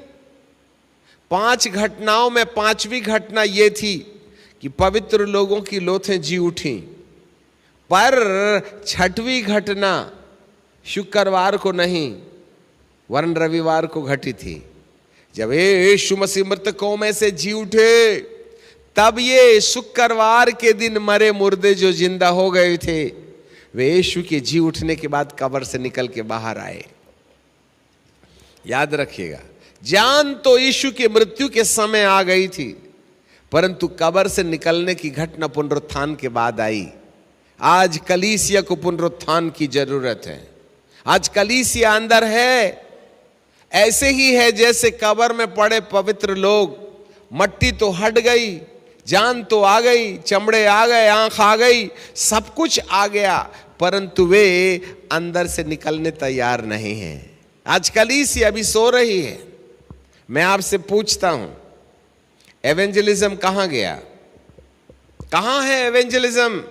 5 घटनाओं में 5वीं घटना यह थी कि पवित्र लोगों की लोथें जी उठी, पर 6वीं घटना शुक्रवार को नहीं वरन रविवार को घटी थी। जब यीशु मसीह मृतकों में से जी उठे, तब ये शुक्रवार के दिन मरे मुर्दे जो जिंदा हो गए थे, वे यीशु के जी उठने के बाद कब्र से निकल के बाहर आए। याद रखिएगा, जान तो यीशु की मृत्यु के समय आ गई थी, परंतु कब्र से निकलने की घटना पुनरुत्थान के बाद आई। आज कलीसिया को पुनरुत्थान की जरूरत है। आज कलीसिया अंदर है, ऐसे ही है जैसे कब्र में पड़े पवित्र लोग। मट्टी तो हट गई, जान तो आ गई, चमड़े आ गए, आंख आ गई, सब कुछ आ गया, परंतु वे अंदर से निकलने तैयार नहीं हैं। आज कलीसिया अभी सो रही है। मैं आपसे पूछता हूं, एवेंजलिज्म कहां गया? कहां है एवेंजलिज्म?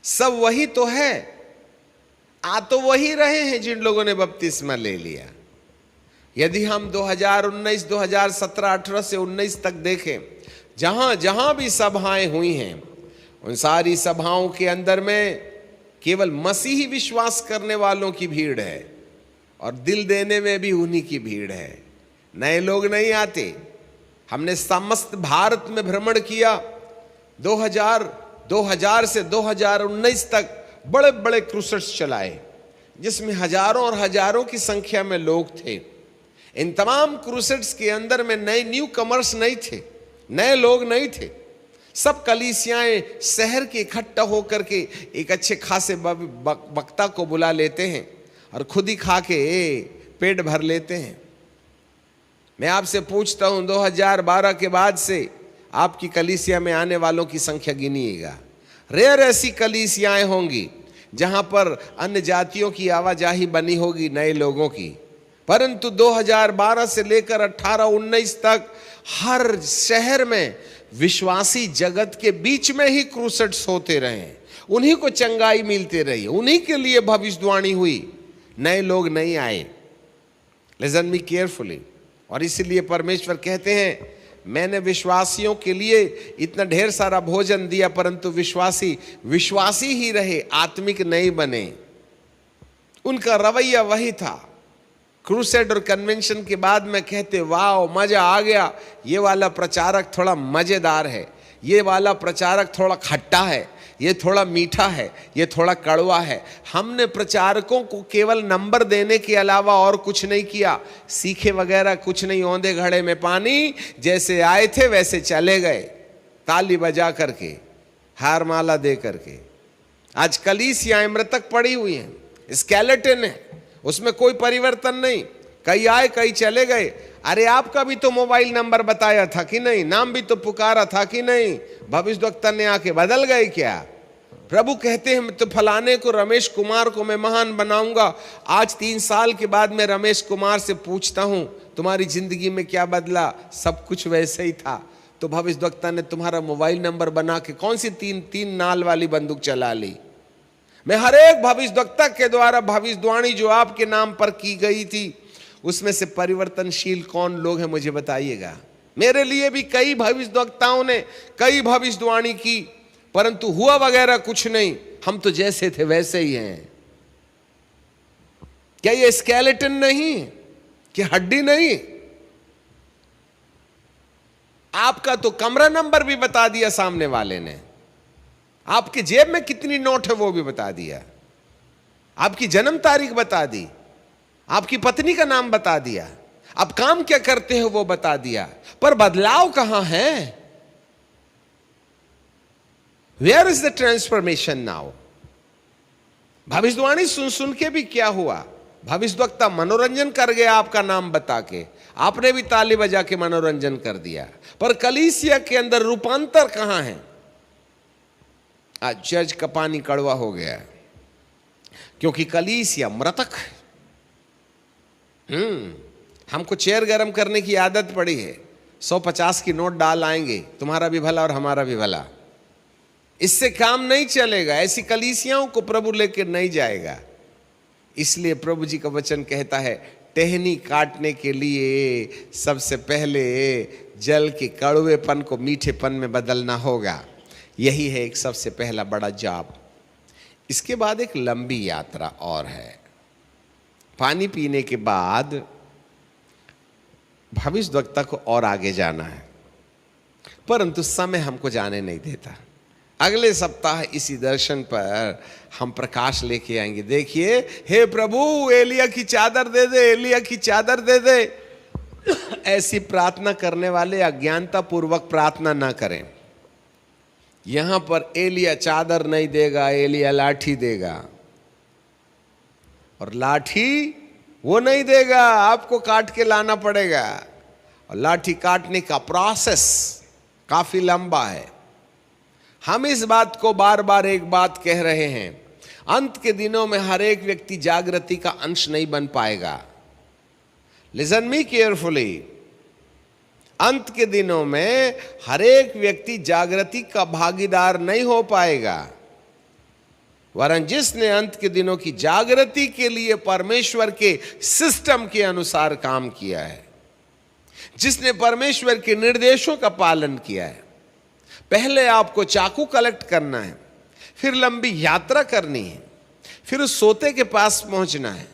सब वही तो है, आ तो वही रहे हैं जिन लोगों ने बपतिस्मा ले लिया। यदि हम 2019, 2017, 18 से 19 तक देखें, जहां जहां भी सभाएं हुई हैं, उन सारी सभाओं के अंदर में केवल मसीही विश्वास करने वालों की भीड़ है, और दिल देने में भी उन्हीं की भीड़ है। नए लोग नहीं आते। हमने समस्त भारत में भ्रमण किया। 2000 से 2019 तक बड़े बड़े क्रूसेड्स चलाए, जिसमें हजारों और हजारों की संख्या में लोग थे। इन तमाम क्रूसेड्स के अंदर में नए न्यू कमर्स नहीं थे, नए लोग नहीं थे। सब कलीसियाएं शहर के इकट्ठा होकर के एक अच्छे खासे वक्ता को बुला लेते हैं और खुद ही खा के पेट भर लेते हैं। मैं आपसे पूछता हूं 2012 के बाद से आपकी कलीसिया में आने वालों की संख्या गिनिएगा। रेयर ऐसी कलीसियाएं होंगी जहां पर अन्य जातियों की आवाजाही बनी होगी, नए लोगों की। परंतु 2012 से लेकर 18-19 तक हर शहर में विश्वासी जगत के बीच में ही क्रूसेड्स होते रहे, उन्हीं को चंगाई मिलते रही, उन्हीं के लिए भविष्यवाणी हुई, नए लोग नहीं आए। Listen me carefully. और इसीलिए परमेश्वर कहते हैं मैंने विश्वासियों के लिए इतना ढेर सारा भोजन दिया, परंतु विश्वासी ही रहे, आत्मिक नहीं बने। उनका रवैया वही था। क्रूसेड और कन्वेंशन के बाद में कहते वाह मजा आ गया, ये वाला प्रचारक थोड़ा मजेदार है, ये वाला प्रचारक थोड़ा खट्टा है, ये थोड़ा मीठा है, ये थोड़ा कड़वा है। हमने प्रचारकों को केवल नंबर देने के अलावा और कुछ नहीं किया, सीखे वगैरह कुछ नहीं, औंधे घड़े में पानी, जैसे आए थे वैसे चले गए, ताली बजा करके, हार माला दे करके। आज कलीसियाएं मृतक पड़ी हुई हैं, स्केलेटन है, उसमें कोई परिवर्तन नहीं। कई आए कई चले गए। अरे आपका भी तो मोबाइल नंबर बताया था कि नहीं, नाम भी तो पुकारा था कि नहीं, भविष्यवक्ता ने आके बदल गए क्या? प्रभु कहते हैं तो फलाने को, रमेश कुमार को मैं महान बनाऊंगा। आज 3 साल के बाद मैं रमेश कुमार से पूछता हूं तुम्हारी जिंदगी में क्या बदला? सब कुछ वैसे ही था। तो भविष्यवक्ता ने तुम्हारा मोबाइल नंबर बना के कौन सी तीन नाल वाली बंदूक चला ली? मैं हर एक भविष्यवक्ता के द्वारा भविष्यवाणी जो आपके नाम पर की गई थी, उसमें से परिवर्तनशील कौन लोग हैं मुझे बताइएगा। मेरे लिए भी कई भविष्यवक्ताओं ने कई भविष्यवाणी की, परंतु हुआ वगैरह कुछ नहीं। हम तो जैसे थे वैसे ही हैं। क्या ये स्केलेटन नहीं? कि हड्डी नहीं? आपका तो कमरा नंबर भी बता दिया सामने वाले ने, आपके जेब में कितनी नोट है वो भी बता दिया, आपकी जन्म तारीख बता दी, आपकी पत्नी का नाम बता दिया, आप काम क्या करते हो वो बता दिया, पर बदलाव कहां है? Where is the transformation now? भविष्यवाणी सुन सुन के भी क्या हुआ? भविष्यवक्ता मनोरंजन कर गया आपका नाम बता के, आपने भी ताली बजा के मनोरंजन कर दिया, पर कलीसिया के अंदर रूपांतर कहां है? आज चर्च का पानी कड़वा हो गया है क्योंकि कलीसिया मृतक है। हमको चेयर गरम करने की आदत पड़ी है। 150 की नोट डाल आएंगे, तुम्हारा भी भला और हमारा भी भला। इससे काम नहीं चलेगा। ऐसी कलीसियाओं को प्रभु लेकर नहीं जाएगा। इसलिए प्रभु जी का वचन कहता है टहनी काटने के लिए सबसे पहले जल के कड़वेपन को मीठेपन में बदलना होगा। यही है एक सबसे पहला बड़ा जॉब। इसके बाद एक लंबी यात्रा और है। पानी पीने के बाद भविष्यवक्ता को और आगे जाना है, परंतु समय हमको जाने नहीं देता। अगले सप्ताह इसी दर्शन पर हम प्रकाश लेके आएंगे। देखिए, हे प्रभु एलिया की चादर दे दे, एलिया की चादर दे दे। ऐसी प्रार्थना करने वाले अज्ञानता पूर्वक प्रार्थना ना करें। यहां पर एलिया चादर नहीं देगा, एलिया लाठी देगा। और लाठी वो नहीं देगा, आपको काट के लाना पड़ेगा। और लाठी काटने का प्रोसेस काफी लंबा है। हम इस बात को बार बार एक बात कह रहे हैं, अंत के दिनों में हर एक व्यक्ति जागृति का अंश नहीं बन पाएगा। Listen me carefully. अंत के दिनों में हर एक व्यक्ति जागृति का भागीदार नहीं हो पाएगा, वरन जिसने अंत के दिनों की जागृति के लिए परमेश्वर के सिस्टम के अनुसार काम किया है, जिसने परमेश्वर के निर्देशों का पालन किया है। पहले आपको चाकू कलेक्ट करना है, फिर लंबी यात्रा करनी है, फिर उस सोते के पास पहुंचना है,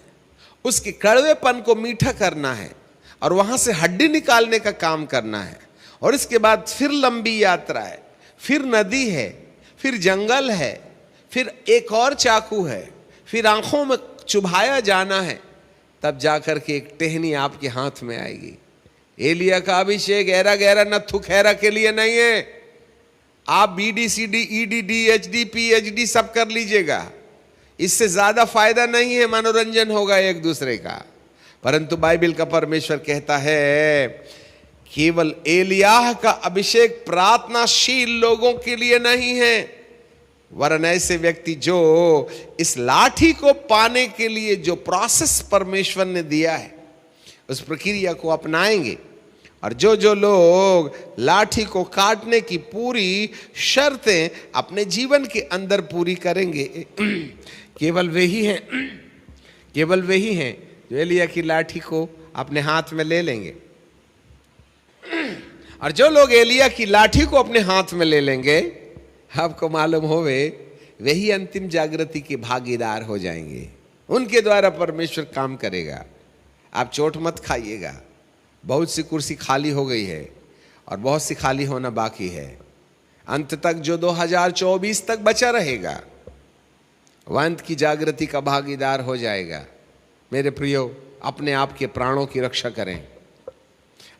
उसके कड़वेपन को मीठा करना है और वहां से हड्डी निकालने का काम करना है। और इसके बाद फिर लंबी यात्रा है, फिर नदी है, फिर जंगल है, फिर एक और चाकू है, फिर आंखों में चुभाया जाना है, तब जाकर के एक टहनी आपके हाथ में आएगी। एलिया का अभिषेक ऐरा गहरा नत्थु खैरा के लिए नहीं है। आप BD CD ED DHD PhD सब कर लीजिएगा, इससे ज्यादा फायदा नहीं है, मनोरंजन होगा एक दूसरे का। परंतु बाइबल का परमेश्वर कहता है केवल एलियाह का अभिषेक प्रार्थनाशील लोगों के लिए नहीं है, वरन ऐसे व्यक्ति जो इस लाठी को पाने के लिए जो प्रोसेस परमेश्वर ने दिया है उस प्रक्रिया को अपनाएंगे। और जो जो लोग लाठी को काटने की पूरी शर्तें अपने जीवन के अंदर पूरी करेंगे, केवल वही हैं जो एलिया की लाठी को अपने हाथ में ले लेंगे। और जो लोग एलिया की लाठी को अपने हाथ में ले लेंगे, आपको मालूम होवे, वही अंतिम जागृति के भागीदार हो जाएंगे। उनके द्वारा परमेश्वर काम करेगा। आप चोट मत खाइएगा। बहुत सी कुर्सी खाली हो गई है और बहुत सी खाली होना बाकी है। अंत तक जो 2024 तक बचा रहेगा वह अंत की जागृति का भागीदार हो जाएगा। मेरे प्रियो, अपने आप के प्राणों की रक्षा करें।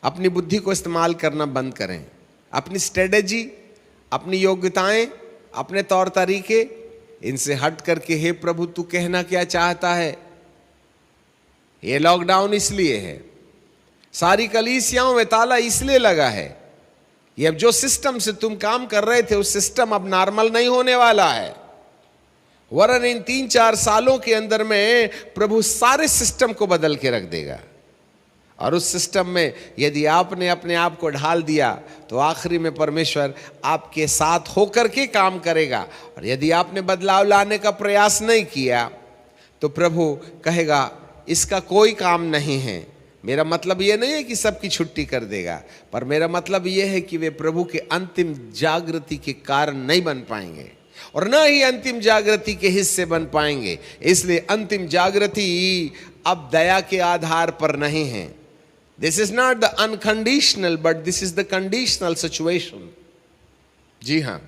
अपनी बुद्धि को इस्तेमाल करना बंद करें। अपनी स्ट्रेटेजी, अपनी योग्यताएं, अपने तौर तरीके, इनसे हट करके हे प्रभु तू कहना क्या चाहता है। ये लॉकडाउन इसलिए है, सारी कलीसियाओं में ताला इसलिए लगा है, ये अब जो सिस्टम से तुम काम कर रहे थे उस सिस्टम अब नॉर्मल नहीं होने वाला है, वरन इन 3-4 सालों के अंदर में प्रभु सारे सिस्टम को बदल के रख देगा। और उस सिस्टम में यदि आपने अपने आप को ढाल दिया तो आखिरी में परमेश्वर आपके साथ होकर के काम करेगा। और यदि आपने बदलाव लाने का प्रयास नहीं किया तो प्रभु कहेगा इसका कोई काम नहीं है। मेरा मतलब ये नहीं है कि सबकी छुट्टी कर देगा, पर मेरा मतलब ये है कि वे प्रभु के अंतिम जागृति के कारण नहीं बन पाएंगे और न ही अंतिम जागृति के हिस्से बन पाएंगे। इसलिए अंतिम जागृति अब दया के आधार पर नहीं है। This is not the unconditional but this is the conditional situation. जी हाँ,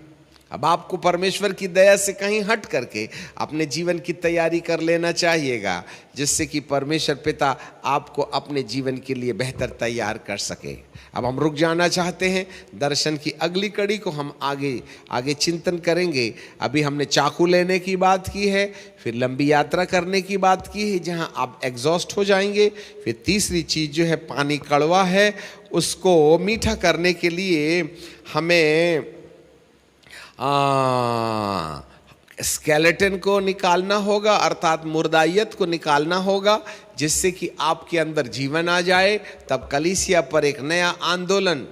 अब आपको परमेश्वर की दया से कहीं हट करके अपने जीवन की तैयारी कर लेना चाहिएगा, जिससे कि परमेश्वर पिता आपको अपने जीवन के लिए बेहतर तैयार कर सके। अब हम रुक जाना चाहते हैं। दर्शन की अगली कड़ी को हम आगे चिंतन करेंगे। अभी हमने चाकू लेने की बात की है, फिर लंबी यात्रा करने की बात की है जहां आप एग्जॉस्ट हो जाएंगे। फिर तीसरी चीज जो है पानी कड़वा है, उसको मीठा करने के लिए हमें स्केलेटन को निकालना होगा, अर्थात मुर्दाइयत को निकालना होगा, जिससे कि आपके अंदर जीवन आ जाए। तब कलीसिया पर एक नया आंदोलन,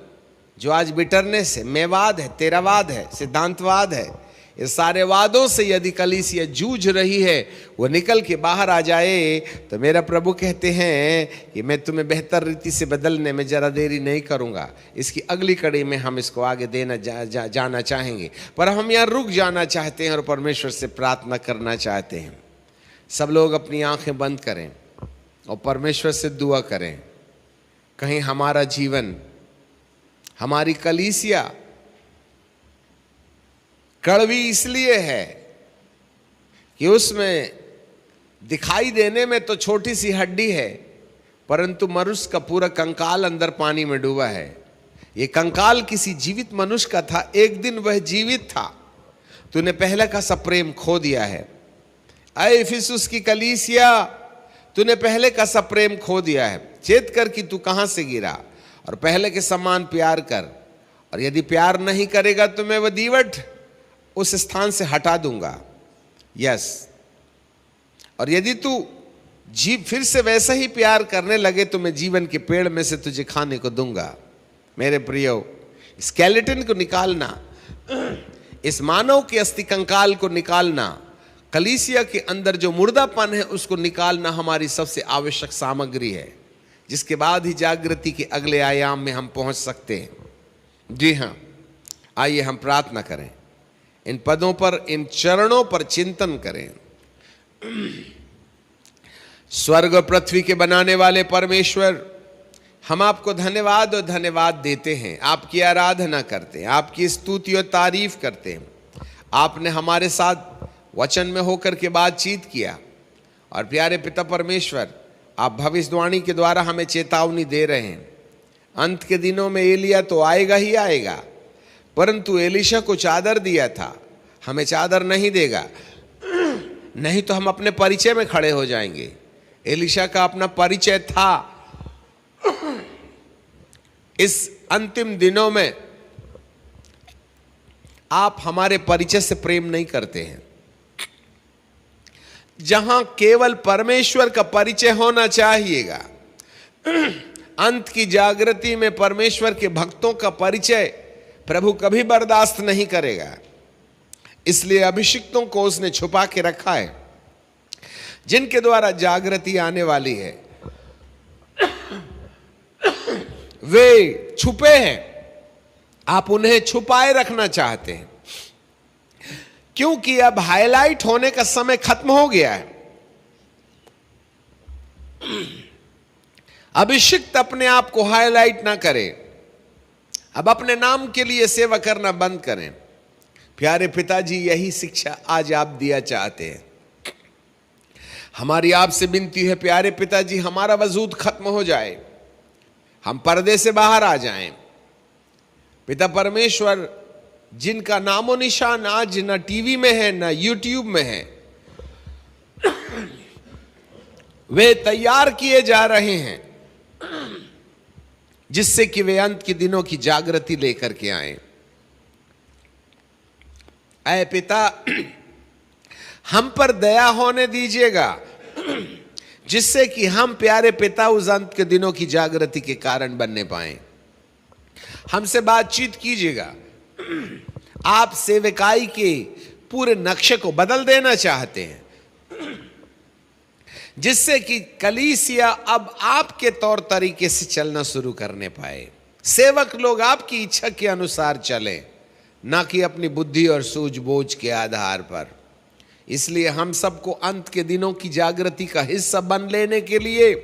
जो आज बिटरनेस है, मेवाद है, तेरावाद है, सिद्धांतवाद है, इस सारे वादों से यदि कलीसिया जूझ रही है, वो निकल के बाहर आ जाए, तो मेरा प्रभु कहते हैं कि मैं तुम्हें बेहतर रीति से बदलने में जरा देरी नहीं करूंगा। इसकी अगली कड़ी में हम इसको आगे देना जाना चाहेंगे, पर हम यहाँ रुक जाना चाहते हैं और परमेश्वर से प्रार्थना करना चाहते हैं। सब लोग अपनी आंखें बंद करें और परमेश्वर से दुआ करें। कहीं हमारा जीवन, हमारी कलीसिया कड़वी इसलिए है कि उसमें दिखाई देने में तो छोटी सी हड्डी है, परंतु मनुष्य का पूरा कंकाल अंदर पानी में डूबा है। ये कंकाल किसी जीवित मनुष्य का था, एक दिन वह जीवित था। तूने पहले का सा प्रेम खो दिया है। ऐ इफिसुस की कलीसिया, तूने पहले का सा प्रेम खो दिया है। चेत कर कि तू कहां से गिरा और पहले के समान प्यार कर। और यदि प्यार नहीं करेगा तो मैं वह दीवट उस स्थान से हटा दूंगा। यस, और यदि तू फिर से वैसा ही प्यार करने लगे तो मैं जीवन के पेड़ में से तुझे खाने को दूंगा। मेरे प्रियो, स्केलेटन को निकालना, इस मानव के अस्थि कंकाल को निकालना, कलीसिया के अंदर जो मुर्दापन है उसको निकालना हमारी सबसे आवश्यक सामग्री है, जिसके बाद ही जागृति के अगले आयाम में हम पहुंच सकते हैं। जी हाँ, आइए हम प्रार्थना करें। इन पदों पर, इन चरणों पर चिंतन करें। स्वर्ग और पृथ्वी के बनाने वाले परमेश्वर, हम आपको धन्यवाद और धन्यवाद देते हैं, आपकी आराधना करते हैं, आपकी स्तुति और तारीफ करते हैं। आपने हमारे साथ वचन में होकर के बातचीत किया और प्यारे पिता परमेश्वर, आप भविष्यवाणी के द्वारा हमें चेतावनी दे रहे हैं। अंत के दिनों में एलिया तो आएगा ही आएगा, परंतु एलीशा को चादर दिया था, हमें चादर नहीं देगा, नहीं तो हम अपने परिचय में खड़े हो जाएंगे। एलीशा का अपना परिचय था। इस अंतिम दिनों में आप हमारे परिचय से प्रेम नहीं करते हैं। जहां केवल परमेश्वर का परिचय होना चाहिएगा, अंत की जागृति में परमेश्वर के भक्तों का परिचय प्रभु कभी बर्दाश्त नहीं करेगा। इसलिए अभिषिक्तों को उसने छुपा के रखा है, जिनके द्वारा जागृति आने वाली है। वे छुपे हैं, आप उन्हें छुपाए रखना चाहते हैं, क्योंकि अब हाईलाइट होने का समय खत्म हो गया है। अभिषिक्त अपने आप को हाईलाइट ना करें, अब अपने नाम के लिए सेवा करना बंद करें। प्यारे पिताजी, यही शिक्षा आज आप दिया चाहते हैं। हमारी आपसे विनती है प्यारे पिताजी, हमारा वजूद खत्म हो जाए, हम पर्दे से बाहर आ जाएं। पिता परमेश्वर, जिनका नामो निशान आज ना टीवी में है ना यूट्यूब में है, वे तैयार किए जा रहे हैं जिससे कि वे अंत के दिनों की जागृति लेकर के आए। ऐ पिता, हम पर दया होने दीजिएगा, जिससे कि हम प्यारे पिता उस अंत के दिनों की जागृति के कारण बनने पाए। हमसे बातचीत कीजिएगा। आप सेवकाई के पूरे नक्शे को बदल देना चाहते हैं, जिससे कि कलीसिया अब आपके तौर तरीके से चलना शुरू करने पाए। सेवक लोग आपकी इच्छा के अनुसार चलें, ना कि अपनी बुद्धि और सूझबूझ के आधार पर। इसलिए हम सबको अंत के दिनों की जागृति का हिस्सा बन लेने के लिए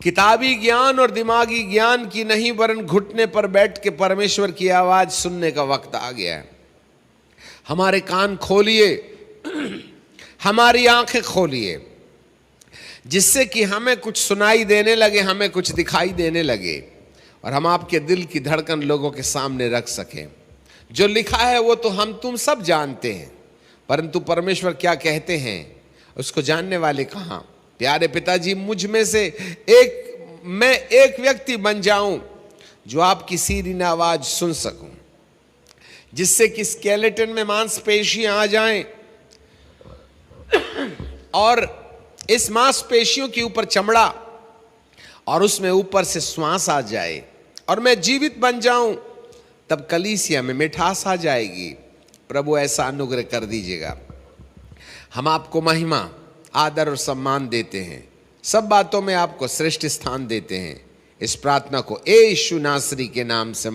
किताबी ज्ञान और दिमागी ज्ञान की नहीं, वरन घुटने पर बैठ के परमेश्वर की आवाज सुनने का वक्त आ गया है। हमारे कान खोलिए, हमारी आंखें खोलिए, जिससे कि हमें कुछ सुनाई देने लगे, हमें कुछ दिखाई देने लगे, और हम आपके दिल की धड़कन लोगों के सामने रख सकें। जो लिखा है वो तो हम तुम सब जानते हैं, परंतु परमेश्वर क्या कहते हैं उसको जानने वाले कहाँ। प्यारे पिताजी, मुझ में से मैं एक व्यक्ति बन जाऊं जो आपकी सीधी आवाज सुन सकूं, जिससे कि स्केलेटन में मांसपेशियां आ जाएं और इस मांसपेशियों के ऊपर चमड़ा और उसमें ऊपर से श्वास आ जाए और मैं जीवित बन जाऊं, तब कलीसिया में मिठास आ जाएगी। प्रभु ऐसा अनुग्रह कर दीजिएगा। हम आपको महिमा, आदर और सम्मान देते हैं, सब बातों में आपको श्रेष्ठ स्थान देते हैं। इस प्रार्थना को यीशु नासरी के नाम से